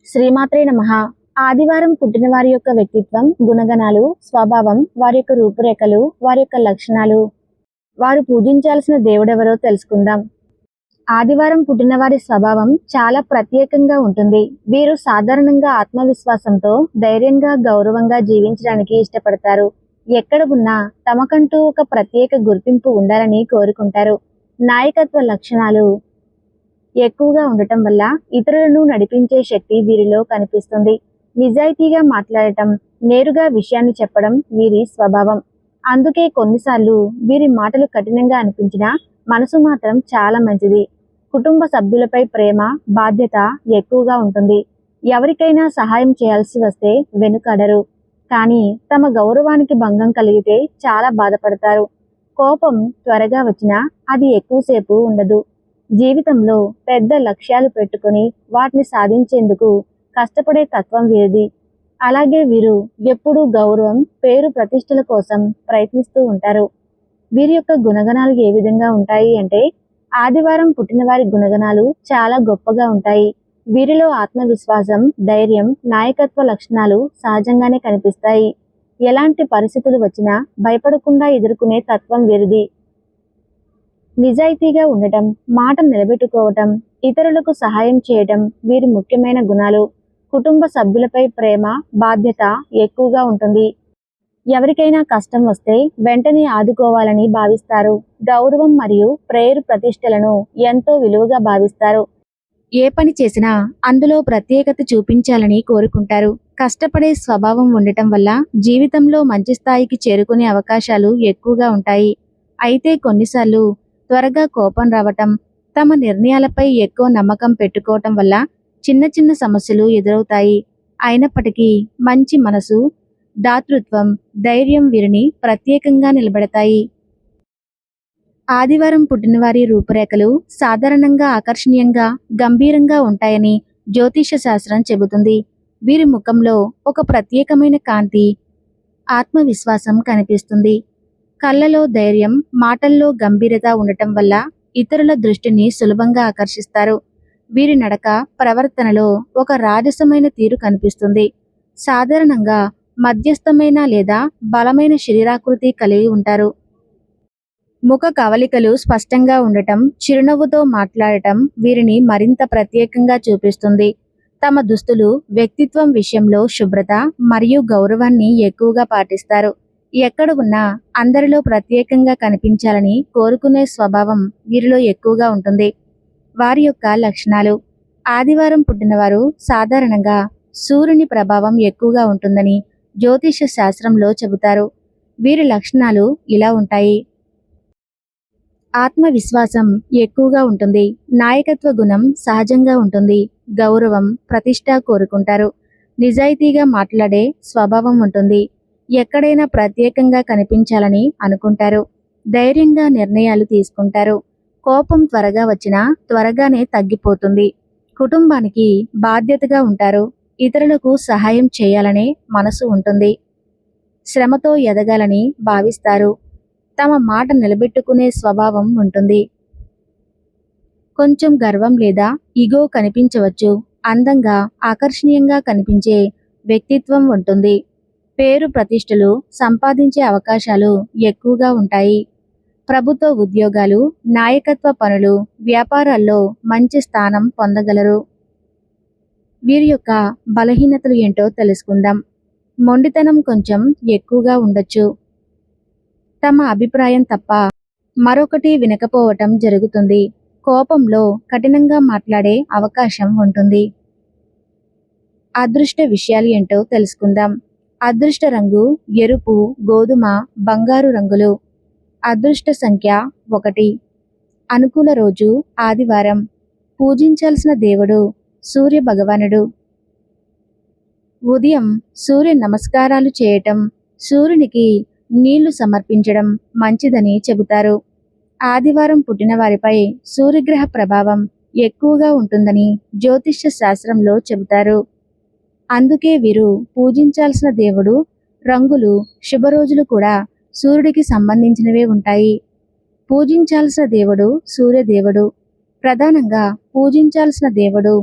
శ్రీమాత్రే నమః. ఆదివారం పుట్టిన వారి యొక్క వ్యక్తిత్వం, గుణగణాలు, స్వభావం, వారి యొక్క రూపురేఖలు, వారి యొక్క లక్షణాలు, వారు పూజించాల్సిన దేవుడెవరో తెలుసుకుందాం. ఆదివారం పుట్టిన వారి స్వభావం చాలా ప్రత్యేకంగా ఉంటుంది. వీరు సాధారణంగా ఆత్మవిశ్వాసంతో, ధైర్యంగా, గౌరవంగా జీవించడానికి ఇష్టపడతారు. ఎక్కడ ఉన్నా తమకంటూ ఒక ప్రత్యేక గుర్తింపు ఉండాలని కోరుకుంటారు. నాయకత్వ లక్షణాలు ఎక్కువగా ఉండటం వల్ల ఇతరులను నడిపించే శక్తి వీరిలో కనిపిస్తుంది. నిజాయితీగా మాట్లాడటం, నేరుగా విషయాన్ని చెప్పడం వీరి స్వభావం. అందుకే కొన్నిసార్లు వీరి మాటలు కఠినంగా అనిపించినా మనసు మాత్రం చాలా మంచిది. కుటుంబ సభ్యులపై ప్రేమ, బాధ్యత ఎక్కువగా ఉంటుంది. ఎవరికైనా సహాయం చేయాల్సి వస్తే వెనుకాడరు. కానీ తమ గౌరవానికి భంగం కలిగితే చాలా బాధపడతారు. కోపం త్వరగా వచ్చినా అది ఎక్కువసేపు ఉండదు. జీవితంలో పెద్ద లక్ష్యాలు పెట్టుకొని వాటిని సాధించేందుకు కష్టపడే తత్వం వీరిది. అలాగే వీరు ఎప్పుడూ గౌరవం, పేరు ప్రతిష్టల కోసం ప్రయత్నిస్తూ ఉంటారు. వీరి యొక్క గుణగణాలు ఏ విధంగా ఉంటాయి అంటే, ఆదివారం పుట్టిన వారి గుణగణాలు చాలా గొప్పగా ఉంటాయి. వీరిలో ఆత్మవిశ్వాసం, ధైర్యం, నాయకత్వ లక్షణాలు సహజంగానే కనిపిస్తాయి. ఎలాంటి పరిస్థితులు వచ్చినా భయపడకుండా ఎదుర్కొనే తత్వం వీరిది. నిజాయితీగా ఉండటం, మాట నిలబెట్టుకోవటం, ఇతరులకు సహాయం చేయటం వీరి ముఖ్యమైన గుణాలు. కుటుంబ సభ్యులపై ప్రేమ, బాధ్యత ఎక్కువగా ఉంటుంది. ఎవరికైనా కష్టం వస్తే వెంటనే ఆదుకోవాలని భావిస్తారు. గౌరవం మరియు పేరు ప్రతిష్టలను ఎంతో విలువగా భావిస్తారు. ఏ పని చేసినా అందులో ప్రత్యేకత చూపించాలని కోరుకుంటారు. కష్టపడే స్వభావం ఉండటం వల్ల జీవితంలో మంచి స్థాయికి చేరుకునే అవకాశాలు ఎక్కువగా ఉంటాయి. అయితే కొన్నిసార్లు త్వరగా కోపం రావటం, తమ నిర్ణయాలపై ఎక్కువ నమ్మకం పెట్టుకోవటం వల్ల చిన్న చిన్న సమస్యలు ఎదురవుతాయి. అయినప్పటికీ మంచి మనసు, దాతృత్వం, ధైర్యం వీరిని ప్రత్యేకంగా నిలబెడతాయి. ఆదివారం పుట్టినవారి రూపురేఖలు సాధారణంగా ఆకర్షణీయంగా, గంభీరంగా ఉంటాయని జ్యోతిష శాస్త్రం చెబుతుంది. వీరి ముఖంలో ఒక ప్రత్యేకమైన కాంతి, ఆత్మవిశ్వాసం కనిపిస్తుంది. కళ్ళలో ధైర్యం, మాటల్లో గంభీరత ఉండటం వల్ల ఇతరుల దృష్టిని సులభంగా ఆకర్షిస్తారు. వీరి నడక, ప్రవర్తనలో ఒక రాజసమైన తీరు కనిపిస్తుంది. సాధారణంగా మధ్యస్థమైన లేదా బలమైన శరీరాకృతి కలిగి ఉంటారు. ముఖ కవలికలు స్పష్టంగా ఉండటం, చిరునవ్వుతో మాట్లాడటం వీరిని మరింత ప్రత్యేకంగా చూపిస్తుంది. తమ దుస్తులు, వ్యక్తిత్వం విషయంలో శుభ్రత మరియు గౌరవాన్ని ఎక్కువగా పాటిస్తారు. ఎక్కడ ఉన్నా అందరిలో ప్రత్యేకంగా కనిపించాలని కోరుకునే స్వభావం వీరిలో ఎక్కువగా ఉంటుంది. వారి యొక్క లక్షణాలు: ఆదివారం పుట్టినవారు సాధారణంగా సూర్యుని ప్రభావం ఎక్కువగా ఉంటుందని జ్యోతిష శాస్త్రంలో చెబుతారు. వీరి లక్షణాలు ఇలా ఉంటాయి. ఆత్మవిశ్వాసం ఎక్కువగా ఉంటుంది. నాయకత్వ గుణం సహజంగా ఉంటుంది. గౌరవం, ప్రతిష్ట కోరుకుంటారు. నిజాయితీగా మాట్లాడే స్వభావం ఉంటుంది. ఎక్కడైనా ప్రత్యేకంగా కనిపించాలని అనుకుంటారు. ధైర్యంగా నిర్ణయాలు తీసుకుంటారు. కోపం త్వరగా వచ్చినా త్వరగానే తగ్గిపోతుంది. కుటుంబానికి బాధ్యతగా ఉంటారు. ఇతరులకు సహాయం చేయాలనే మనసు ఉంటుంది. శ్రమతో ఎదగాలని భావిస్తారు. తమ మాట నిలబెట్టుకునే స్వభావం ఉంటుంది. కొంచెం గర్వం లేదా ఇగో కనిపించవచ్చు. అందంగా, ఆకర్షణీయంగా కనిపించే వ్యక్తిత్వం ఉంటుంది. పేరు ప్రతిష్టలు సంపాదించే అవకాశాలు ఎక్కువగా ఉంటాయి. ప్రభుత్వ ఉద్యోగాలు, నాయకత్వ పనులు, వ్యాపారాల్లో మంచి స్థానం పొందగలరు. వీరి యొక్క బలహీనతలు ఏంటో తెలుసుకుందాం. మొండితనం కొంచెం ఎక్కువగా ఉండొచ్చు. తమ అభిప్రాయం తప్ప మరొకటి వినకపోవటం జరుగుతుంది. కోపంలో కఠినంగా మాట్లాడే అవకాశం ఉంటుంది. అదృష్ట విషయాలు ఏంటో తెలుసుకుందాం. అదృష్ట రంగు ఎరుపు, గోధుమ, బంగారు రంగులు. అదృష్ట సంఖ్య 1. అనుకూల రోజు ఆదివారం. పూజించాల్సిన దేవుడు సూర్య భగవానుడు. ఉదయం సూర్య నమస్కారాలు చేయటం, సూర్యునికి నీళ్లు సమర్పించడం మంచిదని చెబుతారు. ఆదివారం పుట్టిన వారిపై సూర్యగ్రహ ప్రభావం ఎక్కువగా ఉంటుందని జ్యోతిష శాస్త్రంలో చెబుతారు. అందుకే వీరు పూజించాల్సిన దేవుడు రంగులు, శుభరోజులు కూడా సూర్యుడికి సంబంధించినవే ఉంటాయి. పూజించాల్సిన దేవుడు సూర్యదేవుడు. ప్రధానంగా పూజించాల్సిన దేవుడు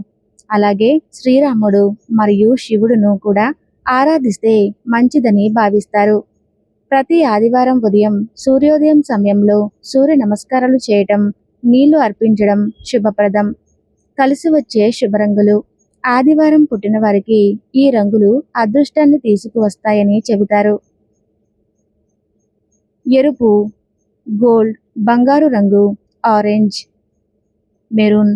అలాగే శ్రీరాముడు మరియు శివుడును కూడా ఆరాధిస్తే మంచిదని భావిస్తారు. ప్రతి ఆదివారం ఉదయం సూర్యోదయం సమయంలో సూర్య నమస్కారాలు చేయటం, నీళ్లు అర్పించడం శుభప్రదం. కలిసి వచ్చే శుభరంగులు. ఆదివారం పుట్టిన వారికి ఈ రంగులు అదృష్టాన్ని తీసుకువస్తాయని చెబుతారు. ఎరుపు, గోల్డ్, బంగారు రంగు, ఆరెంజ్, మెరూన్.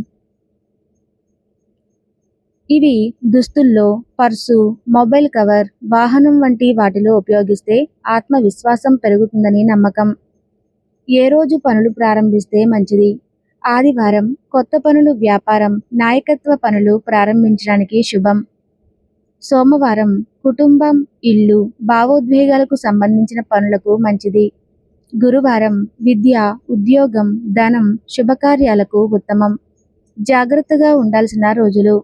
ఇవి దుస్తుల్లో, పర్సు, మొబైల్ కవర్, వాహనం వంటి వాటిలో ఉపయోగిస్తే ఆత్మవిశ్వాసం పెరుగుతుందని నమ్మకం. ఏ రోజు పనులు ప్రారంభిస్తే మంచిది? ఆదివారం కొత్త పనులు, వ్యాపారం, నాయకత్వ పనులు ప్రారంభించడానికి శుభం. సోమవారం కుటుంబం, ఇల్లు, భావోద్వేగాలకు సంబంధించిన పనులకు మంచిది. గురువారం విద్య, ఉద్యోగం, ధనం, శుభకార్యాలకు ఉత్తమం. జాగ్రత్తగా ఉండాల్సిన రోజులు.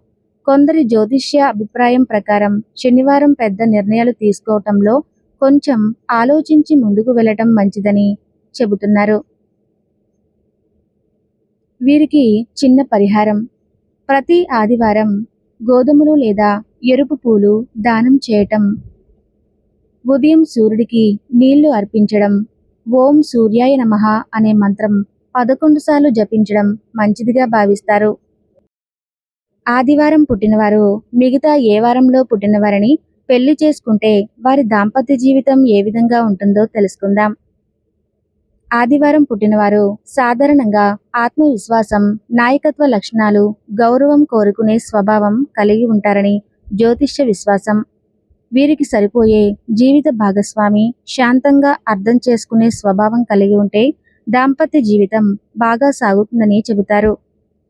కొందరి జ్యోతిష్య అభిప్రాయం ప్రకారం శనివారం పెద్ద నిర్ణయాలు తీసుకోవటంలో కొంచెం ఆలోచించి ముందుకు వెళ్ళటం మంచిదని చెబుతున్నారు. వీరికి చిన్న పరిహారం. ప్రతి ఆదివారం గోధుమలు లేదా ఎరుపు పూలు దానం చేయటం. ఉదయం సూర్యుడికి నీళ్లు అర్పించడం. ఓం సూర్యాయ నమః అనే మంత్రం 11 సార్లు జపించడం మంచిదిగా భావిస్తారు. ఆదివారం పుట్టినవారు మిగతా ఏ వారంలో పుట్టినవారని పెళ్లి చేసుకుంటే వారి దాంపత్య జీవితం ఏ విధంగా ఉంటుందో తెలుసుకుందాం. ఆదివారం పుట్టినవారు సాధారణంగా ఆత్మవిశ్వాసం, నాయకత్వ లక్షణాలు, గౌరవం కోరుకునే స్వభావం కలిగి ఉంటారని జ్యోతిష్య విశ్వాసం. వీరికి సరిపోయే జీవిత భాగస్వామి శాంతంగా అర్థం చేసుకునే స్వభావం కలిగి ఉంటే దాంపత్య జీవితం బాగా సాగుతుందని చెబుతారు.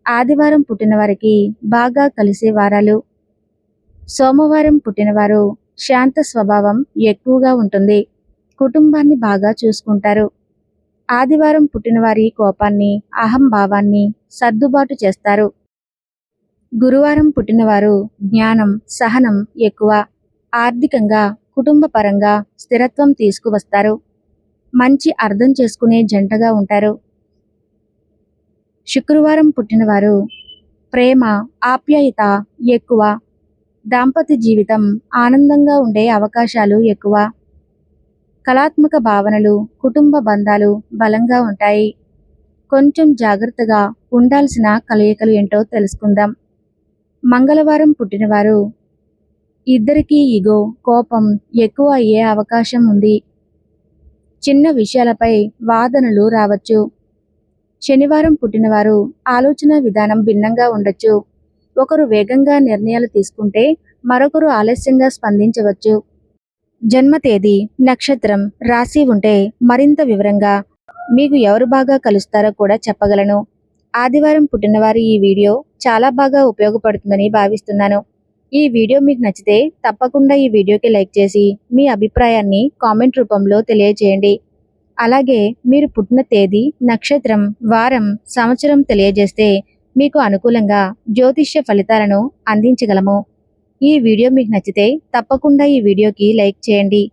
ఆదివారం పుట్టిన వారికి బాగా కలిసే వారాలు. సోమవారం పుట్టినవారు శాంత స్వభావం ఎక్కువగా ఉంటుంది. కుటుంబాన్ని బాగా చూసుకుంటారు. ఆదివారం పుట్టినవారి కోపాన్ని, అహంభావాన్ని సర్దుబాటు చేస్తారు. గురువారం పుట్టినవారు జ్ఞానం, సహనం ఎక్కువ. ఆర్థికంగా, కుటుంబ పరంగా స్థిరత్వం తీసుకువస్తారు. మంచి అర్థం చేసుకునే జంటగా ఉంటారు. శుక్రవారం పుట్టినవారు ప్రేమ, ఆప్యాయత ఎక్కువ. దాంపత్య జీవితం ఆనందంగా ఉండే అవకాశాలు ఎక్కువ. కళాత్మక భావనలు, కుటుంబ బంధాలు బలంగా ఉంటాయి. కొంచెం జాగ్రత్తగా ఉండాల్సిన కలయికలు ఏంటో తెలుసుకుందాం. మంగళవారం పుట్టినవారు ఇద్దరికీ ఈగో, కోపం ఎక్కువ అయ్యే అవకాశం ఉంది. చిన్న విషయాలపై వాదనలు రావచ్చు. శనివారం పుట్టినవారు ఆలోచన విధానం భిన్నంగా ఉండొచ్చు. ఒకరు వేగంగా నిర్ణయాలు తీసుకుంటే మరొకరు ఆలస్యంగా స్పందించవచ్చు. జన్మ తేదీ, నక్షత్రం, రాశి ఉంటే మరింత వివరంగా మీకు ఎవరు బాగా కలుస్తారో కూడా చెప్పగలను. ఆదివారం పుట్టినవారి ఈ వీడియో చాలా బాగా ఉపయోగపడుతుందని భావిస్తున్నాను. ఈ వీడియో మీకు నచ్చితే తప్పకుండా ఈ వీడియోకి లైక్ చేసి మీ అభిప్రాయాన్ని కామెంట్ రూపంలో తెలియజేయండి. అలాగే మీరు పుట్టిన తేదీ, నక్షత్రం, వారం, సంవత్సరం తెలియజేస్తే మీకు అనుకూలంగా జ్యోతిష్య ఫలితాలను అందించగలము. ఈ వీడియో మీకు నచ్చితే తప్పకుండా ఈ వీడియోకి లైక్ చేయండి.